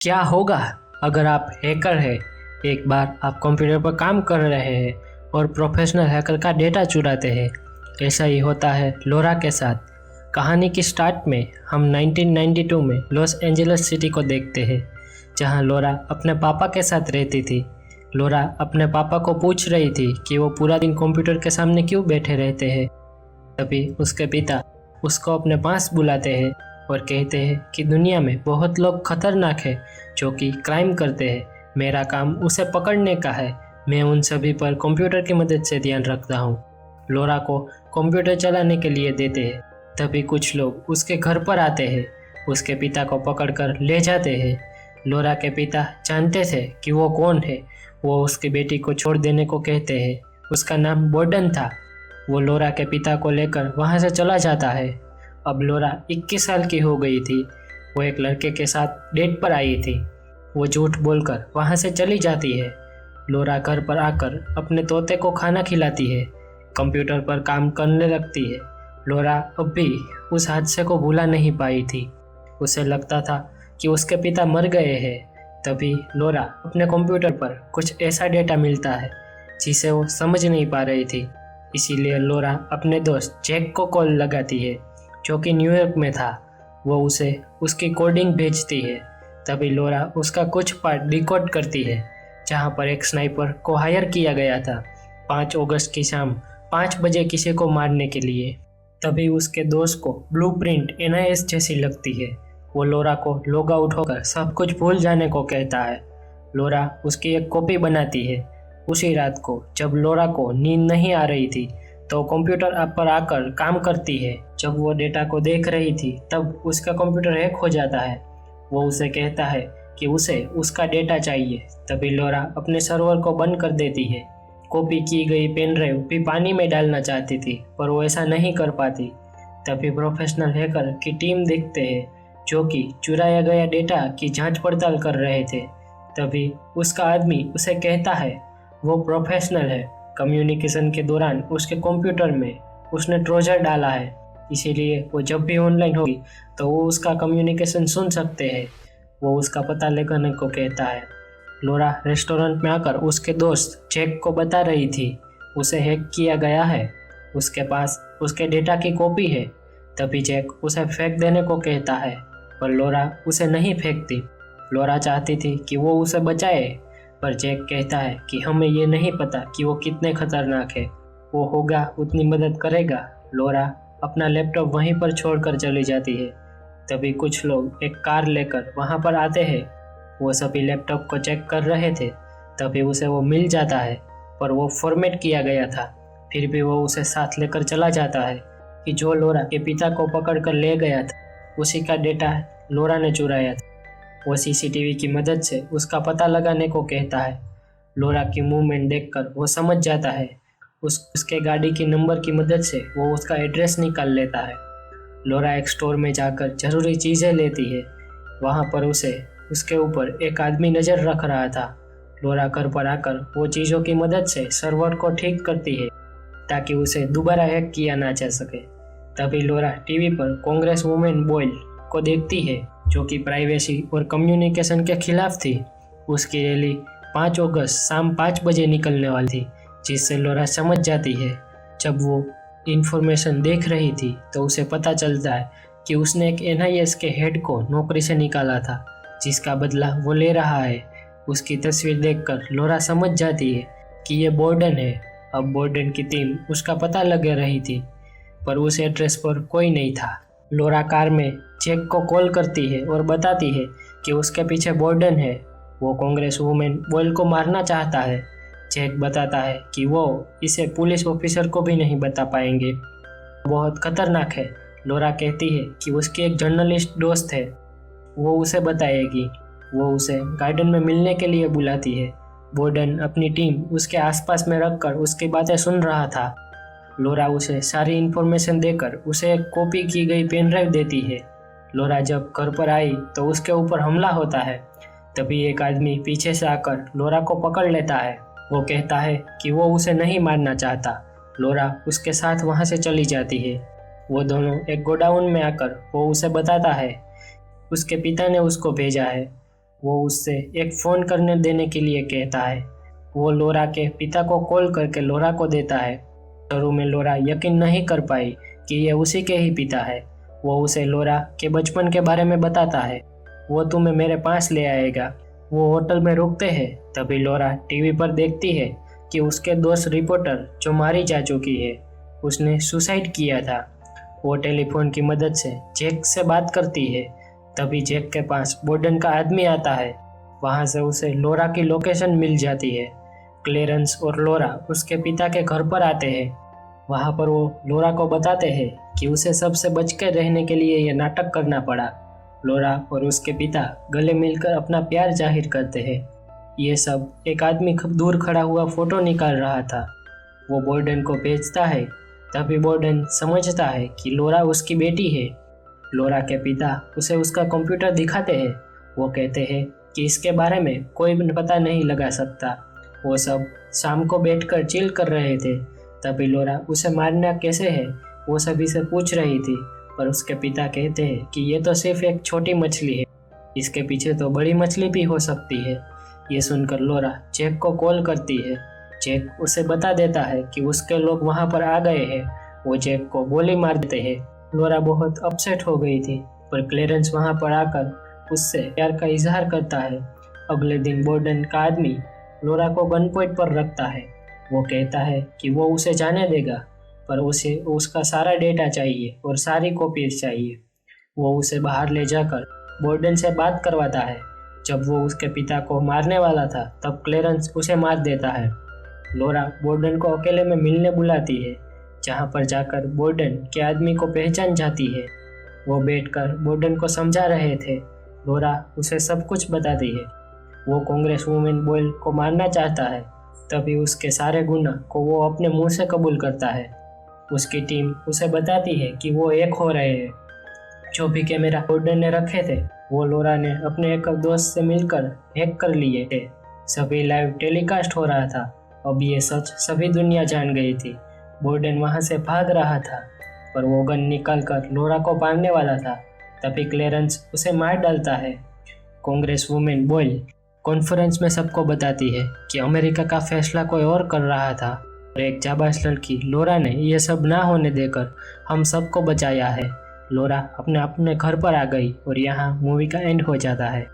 क्या होगा अगर आप हैकर हैं? एक बार आप कंप्यूटर पर काम कर रहे हैं और प्रोफेशनल हैकर का डेटा चुराते हैं। ऐसा ही होता है लोरा के साथ। कहानी की स्टार्ट में हम 1992 में लॉस एंजलिस सिटी को देखते हैं, जहां लोरा अपने पापा के साथ रहती थी। लोरा अपने पापा को पूछ रही थी कि वो पूरा दिन कंप्यूटर के सामने क्यों बैठे रहते हैं। तभी उसके पिता उसको अपने पास बुलाते हैं और कहते हैं कि दुनिया में बहुत लोग खतरनाक हैं जो कि क्राइम करते हैं। मेरा काम उसे पकड़ने का है। मैं उन सभी पर कंप्यूटर की मदद से ध्यान रखता हूँ। लोरा को कंप्यूटर चलाने के लिए देते हैं। तभी कुछ लोग उसके घर पर आते हैं, उसके पिता को पकड़कर ले जाते हैं। लोरा के पिता जानते थे कि वो कौन है। वो उसकी बेटी को छोड़ देने को कहते हैं। उसका नाम बोर्डन था। वो लोरा के पिता को लेकर वहाँ से चला जाता है। अब लोरा 21 साल की हो गई थी। वो एक लड़के के साथ डेट पर आई थी। वो झूठ बोलकर वहाँ से चली जाती है। लोरा घर पर आकर अपने तोते को खाना खिलाती है, कंप्यूटर पर काम करने लगती है। लोरा अब भी उस हादसे को भुला नहीं पाई थी। उसे लगता था कि उसके पिता मर गए हैं। तभी लोरा अपने कंप्यूटर पर कुछ ऐसा डेटा मिलता है जिसे वो समझ नहीं पा रही थी। इसीलिए लोरा अपने दोस्त जैक को कॉल लगाती है, जो कि न्यूयॉर्क में था। वो उसे उसकी कोडिंग भेजती है। तभी लोरा उसका कुछ पार्ट डिकोड करती है, जहां पर एक स्नाइपर को हायर किया गया था 5 अगस्त की शाम 5 बजे किसी को मारने के लिए। तभी उसके दोस्त को ब्लूप्रिंट एनआईएस जैसी लगती है। वो लोरा को लॉग आउट होकर सब कुछ भूल जाने को कहता है। लोरा उसकी एक कॉपी बनाती है। उसी रात को जब लोरा को नींद नहीं आ रही थी तो कंप्यूटर ऐप पर आकर काम करती है। जब वो डेटा को देख रही थी तब उसका कंप्यूटर हैक हो जाता है। वो उसे कहता है कि उसे उसका डेटा चाहिए। तभी लोरा अपने सर्वर को बंद कर देती है। कॉपी की गई पेन ड्राइव भी पानी में डालना चाहती थी, पर वो ऐसा नहीं कर पाती। तभी प्रोफेशनल हैकर की टीम देखते हैं, जो कि चुराया गया डेटा की जांच पड़ताल कर रहे थे। तभी उसका आदमी उसे कहता है वो प्रोफेशनल है। कम्युनिकेशन के दौरान उसके कंप्यूटर में उसने ट्रोजर डाला है, इसीलिए वो जब भी ऑनलाइन होगी तो वो उसका कम्युनिकेशन सुन सकते हैं। वो उसका पता लगाने को कहता है। लोरा रेस्टोरेंट में आकर उसके दोस्त जैक को बता रही थी उसे हैक किया गया है, उसके पास उसके डेटा की कॉपी है। तभी जैक उसे फेंक देने को कहता है, पर लोरा उसे नहीं फेंकती। लोरा चाहती थी कि वो उसे बचाए, पर जैक कहता है कि हमें ये नहीं पता कि वो कितने खतरनाक है। वो होगा उतनी मदद करेगा। लोरा अपना लैपटॉप वहीं पर छोड़कर चली जाती है। तभी कुछ लोग एक कार लेकर वहां पर आते हैं। वो सभी लैपटॉप को चेक कर रहे थे। तभी उसे वो मिल जाता है, पर वो फॉर्मेट किया गया था। फिर भी वो उसे साथ लेकर चला जाता है कि जो लोरा के पिता को पकड़ कर ले गया था उसी का डेटा लोरा ने चुराया था। वो सीसीटीवी की मदद से उसका पता लगाने को कहता है। लोरा की मूवमेंट देखकर वो समझ जाता है। उसके गाड़ी की नंबर की मदद से वो उसका एड्रेस निकाल लेता है। लोरा एक स्टोर में जाकर जरूरी चीज़ें लेती है। वहाँ पर उसे उसके ऊपर एक आदमी नज़र रख रहा था। लोरा घर पर आकर वो चीज़ों की मदद से सर्वर को ठीक करती है ताकि उसे दोबारा हैक किया ना जा सके। तभी लोरा टीवी पर कांग्रेस वुमेन बॉयल को देखती है, जो कि प्राइवेसी और कम्युनिकेशन के खिलाफ थी। उसकी रैली 5 अगस्त शाम 5 बजे निकलने वाली थी, जिससे लोरा समझ जाती है। जब वो इंफॉर्मेशन देख रही थी तो उसे पता चलता है कि उसने एक एनआईएस के हेड को नौकरी से निकाला था, जिसका बदला वो ले रहा है। उसकी तस्वीर देखकर लोरा समझ जाती है कि ये बोर्डन है। अब बोर्डन की टीम उसका पता लगा रही थी, पर उस एड्रेस पर कोई नहीं था। लोरा कार में जैक को कॉल करती है और बताती है कि उसके पीछे बोर्डन है। वो कांग्रेस वुमेन बॉयल को मारना चाहता है। जैक बताता है कि वो इसे पुलिस ऑफिसर को भी नहीं बता पाएंगे, बहुत खतरनाक है। लोरा कहती है कि उसकी एक जर्नलिस्ट दोस्त है, वो उसे बताएगी। वो उसे गार्डन में मिलने के लिए बुलाती है। बोर्डन अपनी टीम उसके आसपास में रखकर उसकी बातें सुन रहा था। लोरा उसे सारी इन्फॉर्मेशन देकर उसे एक कॉपी की गई पेन ड्राइव देती है। लोरा जब घर पर आई तो उसके ऊपर हमला होता है। तभी एक आदमी पीछे से आकर लोरा को पकड़ लेता है। वो कहता है कि वो उसे नहीं मारना चाहता। लोरा उसके साथ वहाँ से चली जाती है। वो दोनों एक गोडाउन में आकर वो उसे बताता है उसके पिता ने उसको भेजा है। वो उससे एक फ़ोन करने देने के लिए कहता है। वो लोरा के पिता को कॉल करके लोरा को देता है। शुरू में लोरा यकीन नहीं कर पाई कि ये उसी के ही पिता है। वो उसे लोरा के बचपन के बारे में बताता है। वो तुम्हें मेरे पास ले आएगा। वो होटल में रुकते हैं। तभी लोरा टीवी पर देखती है कि उसके दोस्त रिपोर्टर जो मारी जा चुकी है, उसने सुसाइड किया था। वो टेलीफोन की मदद से जैक से बात करती है। तभी जैक के पास बोर्डन का आदमी आता है। वहाँ से उसे लोरा की लोकेशन मिल जाती है। क्लेरेंस और लोरा उसके पिता के घर पर आते हैं। वहाँ पर वो लोरा को बताते हैं कि उसे सबसे बच के रहने के लिए ये नाटक करना पड़ा। लोरा और उसके पिता गले मिलकर अपना प्यार जाहिर करते हैं। ये सब एक आदमी दूर खड़ा हुआ फोटो निकाल रहा था। वो बोर्डन को भेजता है। तभी बोर्डन समझता है कि लोरा उसकी बेटी है। लोरा के पिता उसे उसका कंप्यूटर दिखाते हैं। वो कहते हैं कि इसके बारे में कोई भी पता नहीं लगा सकता। वो सब शाम को बैठकर चिल कर रहे थे। तभी लोरा उसे मारना कैसे है वो सभी से पूछ रही थी, पर उसके पिता कहते हैं कि ये तो सिर्फ एक छोटी मछली है, इसके पीछे तो बड़ी मछली भी हो सकती है। ये सुनकर लोरा जैक को कॉल करती है। जैक उसे बता देता है कि उसके लोग वहाँ पर आ गए हैं। वो जैक को गोली मार देते हैं। लोरा बहुत अपसेट हो गई थी, पर क्लेरेंस वहाँ पर आकर उससे प्यार का इजहार करता है। अगले दिन बोर्डन का आदमी लोरा को गन पॉइंट पर रखता है। वो कहता है कि वो उसे जाने देगा, पर उसे उसका सारा डेटा चाहिए और सारी कॉपीज चाहिए। वो उसे बाहर ले जाकर बोर्डन से बात करवाता है। जब वो उसके पिता को मारने वाला था तब क्लेरेंस उसे मार देता है। लोरा बोर्डन को अकेले में मिलने बुलाती है, जहाँ पर जाकर बोर्डन के आदमी को पहचान जाती है। वो बैठकर बोर्डन को समझा रहे थे। लोरा उसे सब कुछ बताती है। वो कांग्रेस वुमेन बॉयल को मारना चाहता है। तभी उसके सारे गुनाह को वो अपने मुंह से कबूल करता है। उसकी टीम उसे बताती है कि वो एक हो रहे हैं। जो भी कैमरा बोर्डन ने रखे थे वो लोरा ने अपने एक दोस्त से मिलकर हैक कर लिए थे। सभी लाइव टेलीकास्ट हो रहा था। अब ये सच सभी दुनिया जान गई थी। बोर्डन वहाँ से भाग रहा था, पर वो गन निकाल कर लोरा को मारने वाला था। तभी क्लेरेंस उसे मार डालता है। कांग्रेस वुमेन बॉयल कॉन्फ्रेंस में सबको बताती है कि अमेरिका का फैसला कोई और कर रहा था और एक जाबाज लड़की लोरा ने यह सब ना होने देकर हम सबको बचाया है। लोरा अपने अपने घर पर आ गई और यहाँ मूवी का एंड हो जाता है।